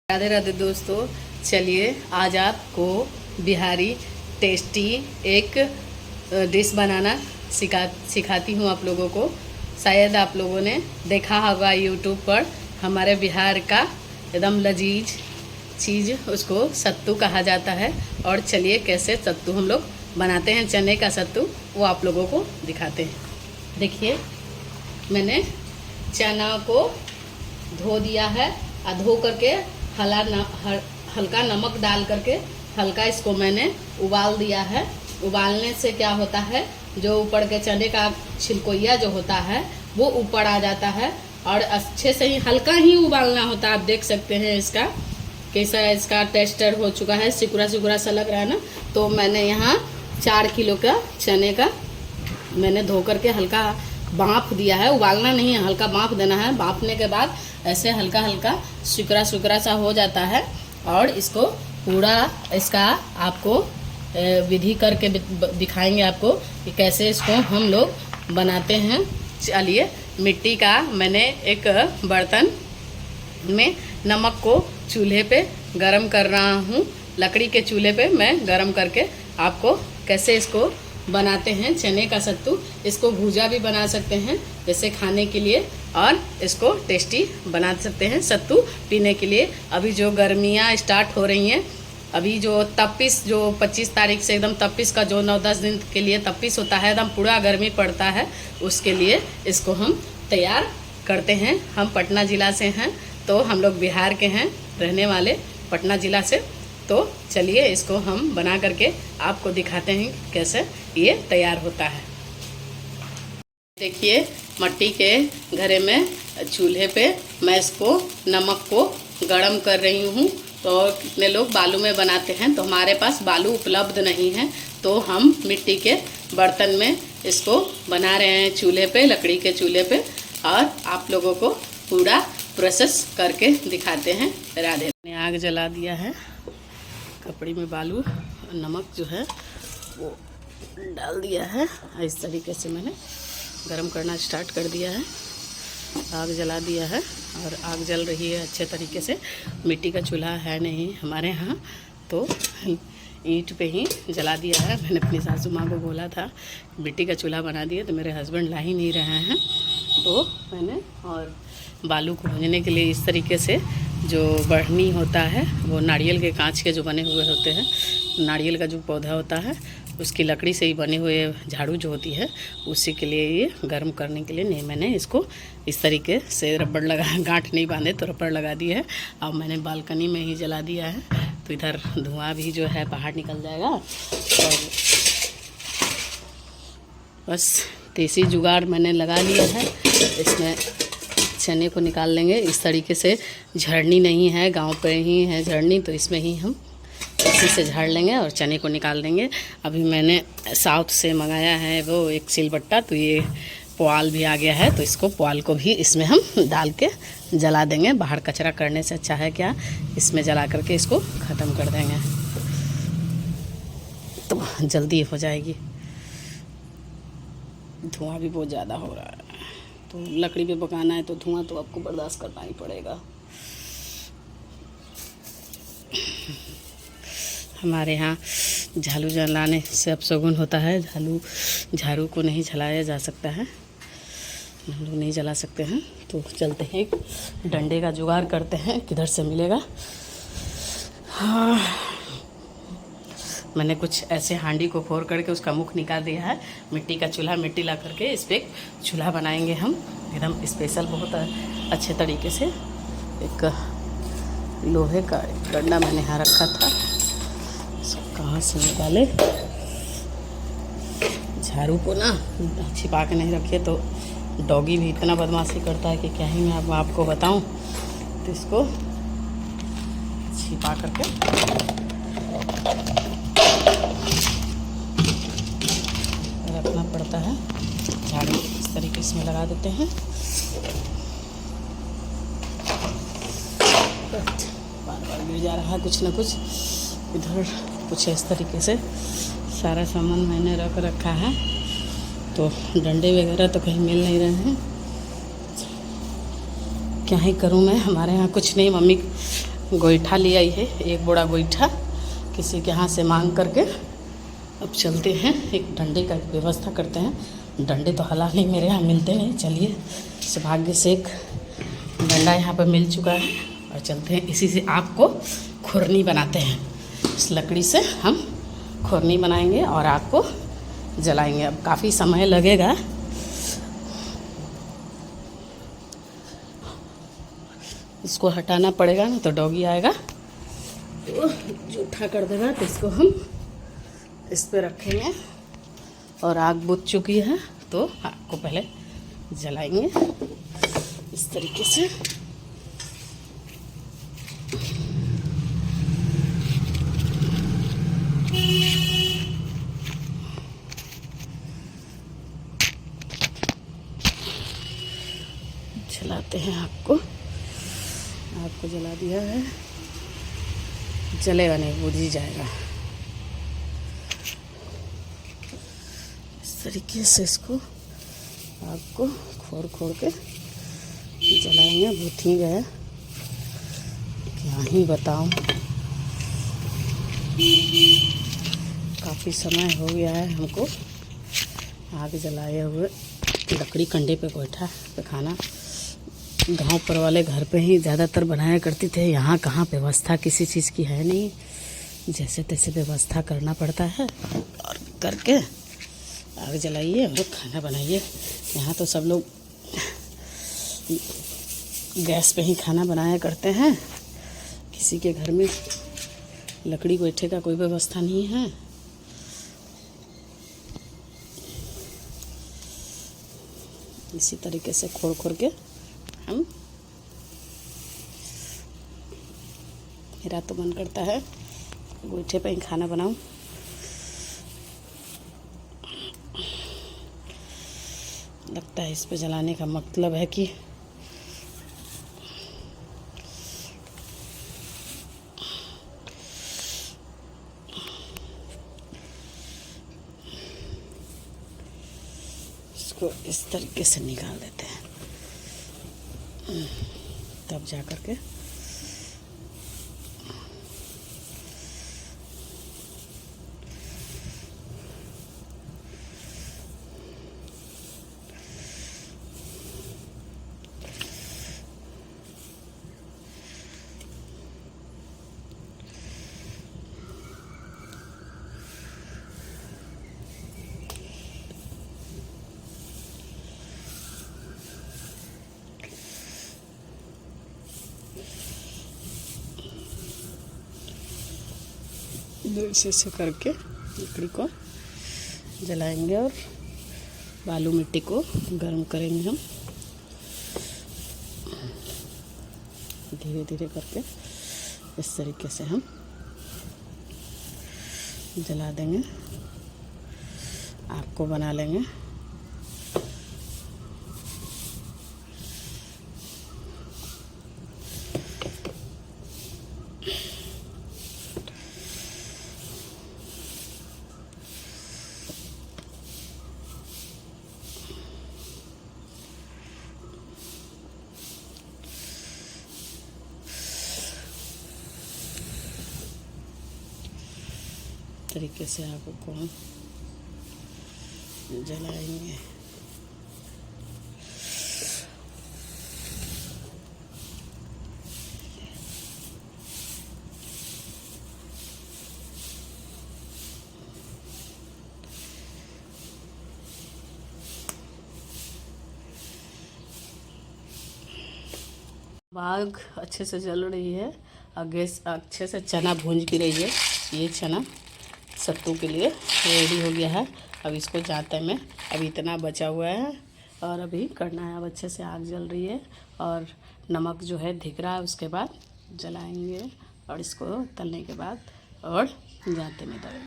राधे राधे दोस्तों, चलिए आज आपको बिहारी टेस्टी एक डिश बनाना सिखाती हूँ आप लोगों को। शायद आप लोगों ने देखा होगा यूट्यूब पर, हमारे बिहार का एकदम लजीज चीज़ उसको सत्तू कहा जाता है। और चलिए कैसे सत्तू हम लोग बनाते हैं, चने का सत्तू, वो आप लोगों को दिखाते हैं। देखिए मैंने चना को धो दिया है और धो करके हल्का नमक डाल करके हल्का इसको मैंने उबाल दिया है। उबालने से क्या होता है, जो ऊपर के चने का छिलकोइया जो होता है वो ऊपर आ जाता है और अच्छे से ही हल्का ही उबालना होता है। आप देख सकते हैं इसका कैसा इसका टेक्सचर हो चुका है, सिकुड़ा सिकुड़ा सा लग रहा है ना। तो मैंने यहाँ 4 किलो का चने का मैंने धो करके हल्का भाप दिया है, उबालना नहीं है, हल्का भाप देना है। भापने के बाद ऐसे हल्का हल्का सुकरा सुकरा सा हो जाता है और इसको पूरा इसका आपको विधि करके दिखाएंगे आपको कि कैसे इसको हम लोग बनाते हैं। चलिए मिट्टी का मैंने एक बर्तन में नमक को चूल्हे पे गरम कर रहा हूँ। लकड़ी के चूल्हे पे मैं गरम करके आपको कैसे इसको बनाते हैं चने का सत्तू। इसको भूजा भी बना सकते हैं जैसे खाने के लिए, और इसको टेस्टी बना सकते हैं सत्तू पीने के लिए। अभी जो गर्मियाँ स्टार्ट हो रही हैं, अभी जो तपिश जो 25 तारीख से एकदम तपिश का जो 9-10 दिन के लिए तपिश होता है, एकदम पूरा गर्मी पड़ता है, उसके लिए इसको हम तैयार करते हैं। हम पटना ज़िला से हैं, तो हम लोग बिहार के हैं, रहने वाले पटना ज़िला से। तो चलिए इसको हम बना करके आपको दिखाते हैं कैसे ये तैयार होता है। देखिए मिट्टी के घड़े में चूल्हे पे मैं इसको नमक को गरम कर रही हूँ। तो कितने लोग बालू में बनाते हैं, तो हमारे पास बालू उपलब्ध नहीं है, तो हम मिट्टी के बर्तन में इसको बना रहे हैं चूल्हे पे, लकड़ी के चूल्हे पे, और आप लोगों को पूरा प्रोसेस करके दिखाते हैं। राधे। मैंने आग जला दिया है, कपड़ी में बालू नमक जो है वो डाल दिया है। इस तरीके से मैंने गरम करना स्टार्ट कर दिया है, आग जला दिया है और आग जल रही है अच्छे तरीके से। मिट्टी का चूल्हा है नहीं हमारे यहाँ, तो ईंट पे ही जला दिया है। मैंने अपनी सासू माँ को बोला था मिट्टी का चूल्हा बना दिया, तो मेरे हस्बैंड ला ही नहीं रहे हैं। तो मैंने और बालू को भूनने के लिए इस तरीके से जो बढ़नी होता है, वो नारियल के कांच के जो बने हुए होते हैं, नारियल का जो पौधा होता है उसकी लकड़ी से ही बने हुए झाड़ू जो होती है, उसी के लिए ये गर्म करने के लिए नहीं, मैंने इसको इस तरीके से रबड़ लगा, गांठ नहीं बांधे तो रबड़ लगा दिया है। अब मैंने बालकनी में ही जला दिया है, तो इधर धुआं भी जो है बाहर निकल जाएगा। और बस देसी जुगाड़ मैंने लगा लिया है, इसमें चने को निकाल लेंगे। इस तरीके से झड़नी नहीं है, गांव पे ही है झड़नी, तो इसमें ही हम इसी से झाड़ लेंगे और चने को निकाल देंगे। अभी मैंने साउथ से मंगाया है वो एक सिलबट्टा, तो ये पुआल भी आ गया है, तो इसको पुआल को भी इसमें हम डाल के जला देंगे। बाहर कचरा करने से अच्छा है क्या, इसमें जला करके इसको ख़त्म कर देंगे तो जल्दी हो जाएगी। धुआं भी बहुत ज़्यादा हो रहा है, तो लकड़ी पे पकाना है तो धुआं तो आपको बर्दाश्त करना ही पड़ेगा। हमारे यहाँ झाड़ू जलाने से अपशगुन होता है, झाड़ू को नहीं जलाया जा सकता है, हम लोग नहीं जला सकते हैं। तो चलते हैं डंडे का जुगाड़ करते हैं, किधर से मिलेगा। हाँ, मैंने कुछ ऐसे हांडी को फोड़ करके उसका मुख निकाल दिया है। मिट्टी का चूल्हा, मिट्टी ला करके इस पर चूल्हा बनाएंगे हम एकदम स्पेशल, बहुत अच्छे तरीके से। एक लोहे का डंडा मैंने यहाँ रखा था, इसको कहाँ से निकाले। झाड़ू को ना छिपा के नहीं रखिए तो डॉगी भी इतना बदमाशी करता है कि क्या ही मैं आपको बताऊं। तो इसको छिपा करके रखना पड़ता है। झाड़ू इस तरीके से लगा देते हैं, बार बार गिर जा रहा है कुछ ना कुछ। इधर कुछ इस तरीके से सारा सामान मैंने रख रखा है, तो डंडे वगैरह तो कहीं मिल नहीं रहे हैं, क्या ही करूं मैं। हमारे यहाँ कुछ नहीं, मम्मी गोईठा ले आई है, एक बोरा गोईठा किसी के यहाँ से मांग करके। अब चलते हैं, एक डंडे का व्यवस्था करते हैं। डंडे तो हालांकि नहीं मेरे यहाँ मिलते नहीं, चलिए सौभाग्य से एक डंडा यहाँ पर मिल चुका है और चलते हैं। इसी से आग को खुरनी बनाते हैं। इस लकड़ी से हम खुरनी बनाएंगे और आग को जलाएंगे। अब काफ़ी समय लगेगा, इसको हटाना पड़ेगा ना तो डॉगी आएगा तो जूठा कर देगा। तो इसको हम इस पे रखेंगे और आग बुझ चुकी है तो आग को पहले जलाएंगे इस तरीके से। जलाते हैं आग को। आग को जला दिया है, जलेगा नहीं, बुझ ही जाएगा। इस तरीके से इसको आग को खोर खोर के जलाएंगे। बुझ ही गया, क्या ही बताऊं, काफ़ी समय हो गया है हमको आग जलाए हुए। लकड़ी कंडे पे गोईठा पे खाना गांव पर वाले घर पे ही ज़्यादातर बनाया करते थे। यहाँ कहाँ व्यवस्था किसी चीज़ की है नहीं, जैसे तैसे व्यवस्था करना पड़ता है और करके आग जलाइए और खाना बनाइए। यहाँ तो सब लोग गैस पे ही खाना बनाया करते हैं। किसी के घर में लकड़ी गोईठे का कोई व्यवस्था नहीं है। इसी तरीके से खोल खोल के हम, मेरा तो मन करता है गोईठे पे ही खाना बनाऊं। लगता है इस पे जलाने का मतलब है कि इसको इस तरीके से निकाल देते हैं, तब जा कर के ऐसे करके लकड़ी को जलाएंगे और बालू मिट्टी को गर्म करेंगे हम धीरे धीरे करके। इस तरीके से हम जला देंगे, आग को बना लेंगे। तरीके से आग को हम जलाएंगे। आग अच्छे से जल रही है और गैस अच्छे से चना भूंज भी रही है। ये चना सत्तू के लिए रेडी हो गया है। अब इसको जाते में अभी इतना बचा हुआ है और अभी करना है। अब अच्छे से आग जल रही है और नमक जो है धिक रहा है, उसके बाद जलाएंगे और इसको तलने के बाद और जाते में डालेंगे।